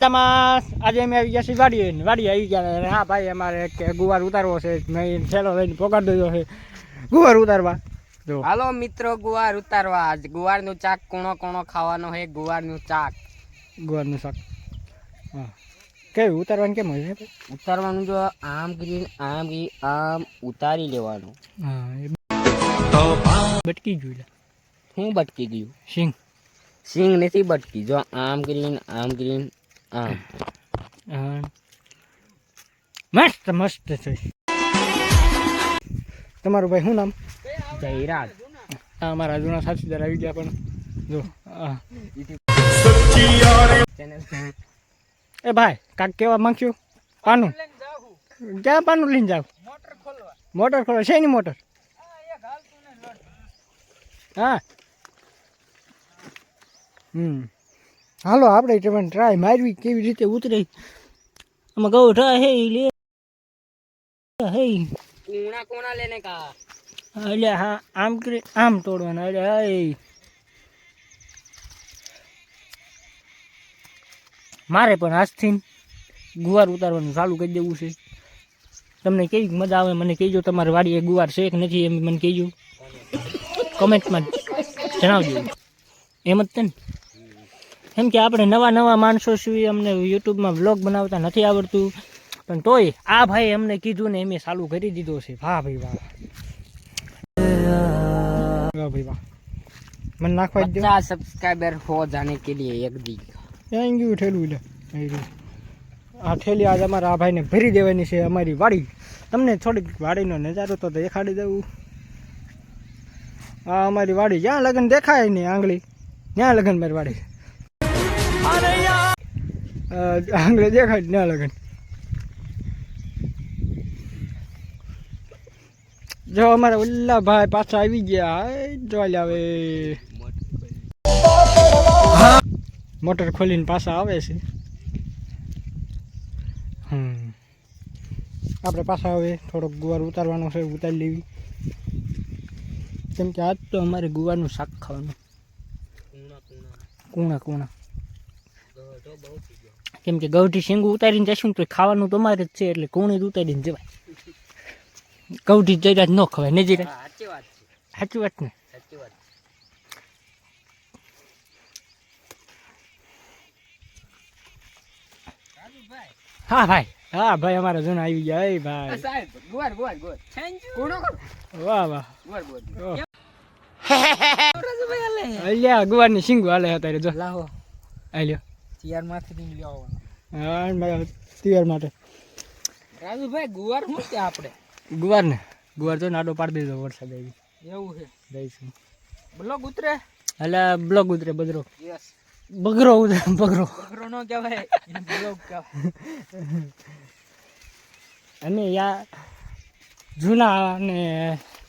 આજે અમે આવી ગયા છીએ વાડી આવી ગયા. અને હા ભાઈ, અમારે ગુવાર ઉતારવો છે. મેં થેલો લઈને પકડી દીધો છે ગુવાર ઉતારવા. જો હાલો મિત્રો, ગુવાર ઉતારવા. આજ ગુવારનું ચાક કોણો કોણો ખાવાનો છે. ગુવારનું ચાક, ગુવારનું શાક. હા, કેવું ઉતારવાનું? કેમ હોય છે ઉતારવાનું? જો આમ કરી આમ ઉતારી લેવાનું. હા, બટકી જોઈ. હું બટકી ગયું? સિંગ નથી બટકી. જો આમ કરીને આમ મસ્ત મસ્ત છે. તમારું ભાઈ શું નામ? જયરાજ. હા, અમારા જૂના સાથીદાર આવી ગયા. પણ જો એ ભાઈ, કાક કેવા માંગ્યું? પાનું ક્યાં? પાનું લઈને જાવ? મોટર ખોલો. શેની મોટર? હા, હાલો આપણે ટ્રાય મારવી કેવી રીતે ઉતરે. આમાં ગૌ ટ્રાય હે લે હે કોણા લેને કા. એટલે હા, આમ કરી આમ તોડવાના. એટલે હા, મારે પણ આજથી ગુવાર ઉતારવાનું ચાલુ કરી દેવું છે. તમને કેવી મજા આવે મને કહેજો. તમારી વાડીએ ગુવાર છે કે નથી એમ મને કહેજો, કમેન્ટમાં જણાવજો. એમ જ છે ને? કેમ કે આપણે નવા માણસો છીએ, અમને યુટ્યુબમાં વ્લોગ બનાવતા નથી આવડતું. પણ તોય આ ભાઈ અમને કીધું ને એમ ચાલુ કરી દીધો છે. વાહ ભાઈ વાહ, વાહ ભાઈ વાહ. મને નાખવા જ 50 સબસ્ક્રાइबर हो जाने के लिए एक दिन. ત્યાં ગયું ઠેલું. એટલે આ ઠેલી આજ અમારા આ ભાઈને ભરી દેવાની છે. અમારી વાડી તમને થોડીક વાડીનો નજારો તો દેખાડી દઉં. આ અમારી વાડી જ્યાં લગન દેખાય નહીં આંગળી, ત્યાં લગન મારી વાડી. આંગળી દેખાય ત્યાં લગન. જો અમારા ઓલા ભાઈ પાછા આવી ગયા. જોઈ આવે, મોટર ખોલીને પાછા આવે છે. આપણે પાછા હવે થોડોક ગુવાર ઉતારવાનો છે. ઉતારી લેવી. કેમ કે આજ તો અમારે ગુવારનું શાક ખાવાનું. કુણા કેમ કે ગૌઠી શીંગું ઉતારીને જશું તો ખાવાનું તમારે જ છે. એટલે કુણી જ ઉતારીને જવાય. ગૌઠી જરા જ ન ખવાય ને જરા. સાચી વાત ને? હા ભાઈ, હા ભાઈ, અમારા જૂના આવી ગયા. એ ભાઈ વાહ વાહ. અલ્યા ગુવારની શીંગુ હાલે અત્યારે. જો લાવો આલ્યો તૈયાર માંથી લેવાનો. હા, તૈયાર માટે. રાજુભાઈ, ગુવાર શું છે આપણે? ગુવાર તો નાડો પાડી દીધો વરસાદ આવી. એવું છે? દઈશું. બ્લોગ ઉતરે? એટલે બ્લોગ ઉતરે. બગરો યસ, બગરો ઉતરે. બગરો નો કહેવાય, બ્લોગ કહેવાય. અને યા જૂના અને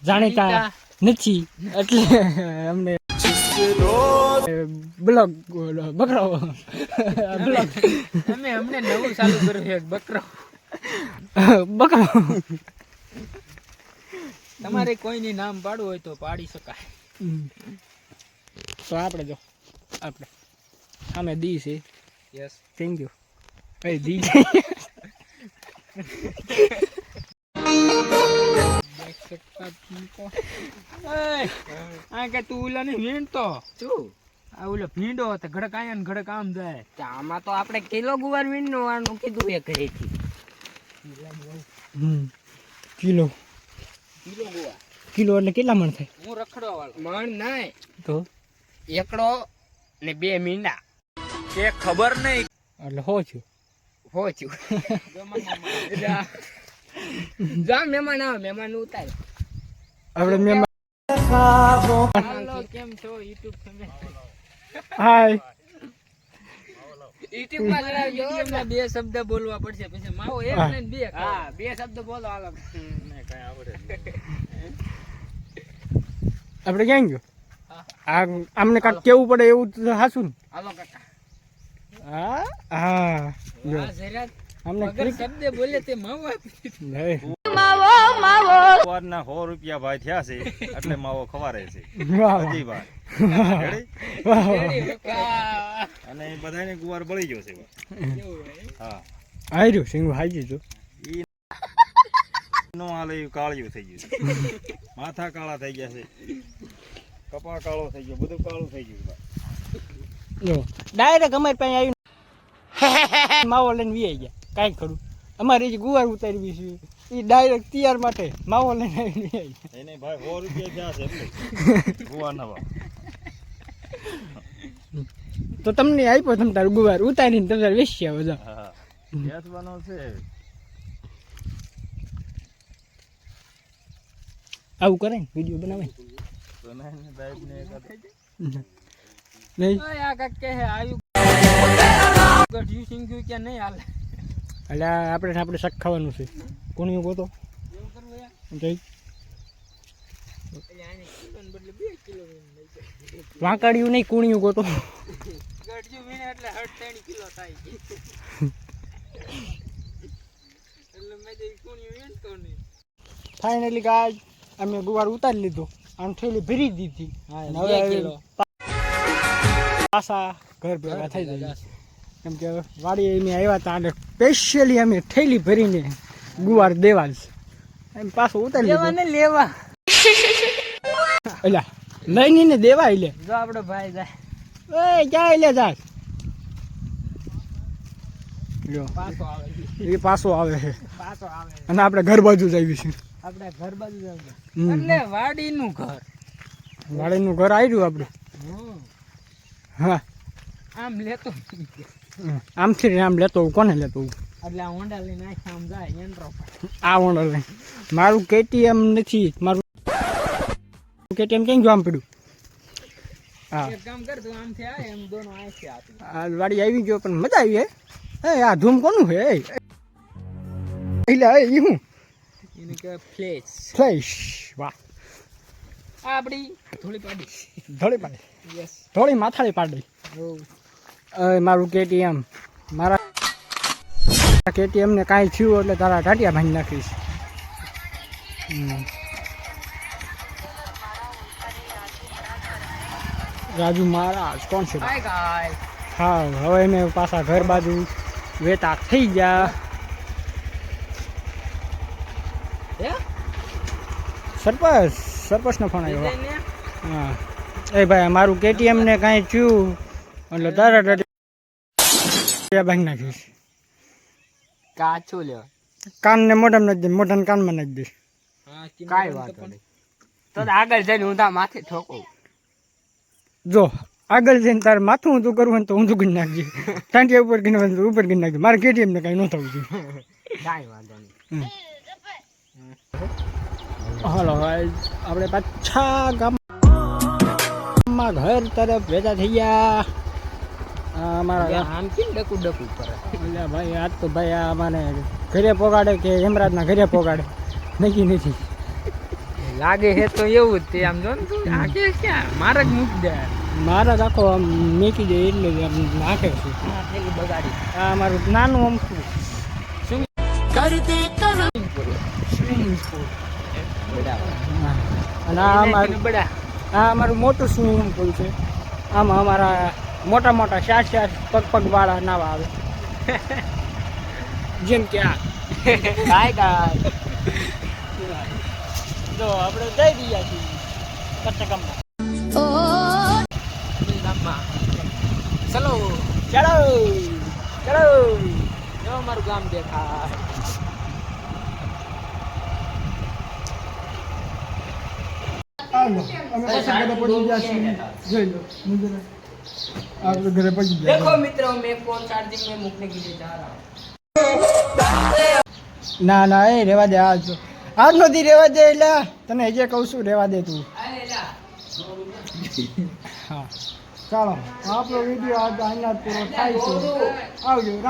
જાણીતા નથી એટલે અમને બ્લોગ બકરો બ્લોગ અમને નવું ચાલુ કર્યું છે. બકરો તમારે કોઈની નામ પાડવું હોય તો પાડી શકાય. તો આપણે જો આપણે સામે દી છે. Yes, thank you. દી કે તું ઓલા ને વીણતો શું? આ ઓલો ભીંડો હતો, ઘડક આયા ને ઘડક આમ જાય. આમાં તો આપણે કિલો ગુવાર વીણવાનું કીધું એ ઘરેથી. કિલો ગુવાર કિલો એટલે કેટલા મણ થાય? હું રખડવા વાળો મણ નહીં તો એકડો ને 2 મીંડા. કે ખબર નહીં એટલે હો છું. જા મહેમાન આવે, મહેમાન ઉતાર. આપણે મહેમાન કેમ છો યુટ્યુબ ફેમિલી? હાય. યુટ્યુબ માં જણાવજો. યુટ્યુબ 2 શબ્દ બોલવા પડશે. પછી માવો એક ને 2. હા, 2 શબ્દ બોલો. હાલો. આપણે ક્યાં ગયો? આમને કાંક કેવું પડે એવું હાસું ને? હાલો કાકા. હા હા, અમને શબ્દ બોલે તે માવો ના 100 રૂપિયા ભાઈ થયા છે એટલે માવો ખવારે છે. અને એ બધાને ગુવાર બળી ગયો છે હા હાર્યું સિંગું હાજી જો નો હાલે એ કાળિયું થઈ ગયું છે. માથા કાળા થઈ ગયા છે, કપા કાળો થઈ ગયો, બધું કાળું થઈ ગયું ભાઈ. જો ડાયરેક્ટ અમારી પાસે આવીને માવો લઈને વી ગયા કાંઈ ખરું અમારે જે ગુવાર ઉતારવી છે એ ડાયરેક્ટ તૈયાર માટે માવો લઈને આવીને વી ગયા. એને ભાઈ 100 રૂપિયા થયા છે એટલે ગુવારના ભાવ. તો તમને આપ્યો તમે તારું ગુવાર ઉતારીને તમે તારે વેચી આવો જાઓ. હા વેચવાનો છે. આવું કરે ને વિડીયો બનાવે તો નાની ટાઈપને એકાદ નહીં આ કાક કે હે આયુ ગઢ્યું સિંગ્યું કે નહીં હાલે એટલે આપણે શાક ખાવાનું છે કોણીઓ ગોતો એવું કરવું યાર જઈ એટલે આને કિલો ને બદલે 2 કિલો વાંકાડ્યું નહીં કોણીઓ ગોતો ગઢ્યું વીણે એટલે 3 કિલો થાય એટલે મેં તો કોણી વીણતો નહીં ફાઇનલી ગાય અમે ગુવાર ઉતારી લીધો અને થેલી ભરી દીધી અને હવે 2 કિલો પાછા ઘર ભેગા થઈ જાય કેમ કે વાડી અમે આવ્યા હતા અને સ્પેશિયલી અમે થેલી ભરીને ગુવાર દેવા જ એમ પાછું ઉતારી લીધો ને લેવા એટલે લઈને દેવા એટલે જો આપણો ભાઈ જાય એ ક્યાં લે જા લ્યો પાછો આવે એ પાછો આવે છે પાછો આવે અને આપણે ઘર બાજુ જ આવી છે આપણે ઘર બાજુ જવું હમ. એટલે વાડીનું ઘર વાડીનું ઘર આવ્યું આપણે હા આમ લેતો આમથી ને આમ લેતો હોઉં. કોને લેતો હોઉં? એટલે આ હોંડા લઈને આમ જાય એન્ટ્રો આ ઓર્ડર લઈને મારું કેટીએમ નથી મારું કેટીએમ કેમ જોવા પડ્યું હા એક કામ કર તું આમથી આવે એમ દોનો આંખે આપી આ વાડી આવી ગયો પણ મજા આવી હે આ ધૂમ કોનું છે એટલે એ હું એને કે ફ્લેશ ફ્લેશ વાહ આપડી થોડી પાડી ધોળી પાડે યસ ધોળી માથાળી પાડે મારું કેટીએમ મારા કેટીએમ ને કાંઈ થયું એટલે તારા ટાટિયા ભાંગી નાખીશ રાજુ મહારાજ કોણ છે હાય ગાય હા હવે મેં પાછા ઘર બાજુ વેતા થઈ ગયા હે સરપંચનો ફોન આવ્યો હા એ ભાઈ મારું કેટીએમ ને કાંઈ થયું એટલે તારા ટાટિયા ભાંગી નાખીશ કાચો લ્યો કાન ને મોઢામાં નાખી દે મોઢાને કાનમાં નાખી દે કાઈ વાત નહીં તો આગળ જઈને ઊંધા માથે ઠોકો જો આગળ જઈને તારે માથું ઊંધું કરવું હોય તો ઊંધું કરી નાખજે ટાંટિયા ઉપર કરી નાખજો ઉપર કરી નાખજો મારે કેટીએમ ને કાંઈ ન થવું જોઈએ કાઈ વાંધો નહીં હાલો આપણે પાછા ગામમાં ઘર તરફ ભેગા થઈ ગયા અમારા આમ કેમ ડકુ ડકુ કરે એટલે ભાઈ આજ તો ભાઈ આ મને ઘરે પોગાડે કે હેમરાજના ઘરે પોગાડે નક્કી નથી લાગે છે તો એવું જ તે આમ જો ને તું આ કે ક્યાં મારે જ મૂકી દે મારા જ આખો આમ મેકી દે એટલે જ આમ નાખે છે આ થેલી બગાડી આ મારું નાનું આમ શું સ્વિમિંગ પુલ બડા અને આ અમારું બડા આ અમારું મોટું સ્વિમિંગ પુલ છે આમાં અમારા મોટા મોટા 4 પગ વાળા નાવા આવે જેમ કે આ કાઈ કાઈ જો આપણે જઈ રહ્યા છીએ કચ્છગામમાં ગામમાં ચલો ચલો ચલો જો અમારું ગામ દેખાય હાલો અમે પાછા ઘરે પહોંચી ગયા છીએ જોઈ લો આપણે ઘરે પહોંચી ગયા देखो मित्रों मैं फोन चार्जिंग में मूकने के लिए जा रहा हूँ ના ના એ રેવા દે આજ નથી રેવા દે એટલે તને હજે કહું છું રેવા દે તું હા ચાલો આપણો વિડીયો આજ અહીંયા જ પૂરો થાય છે આવજો રામ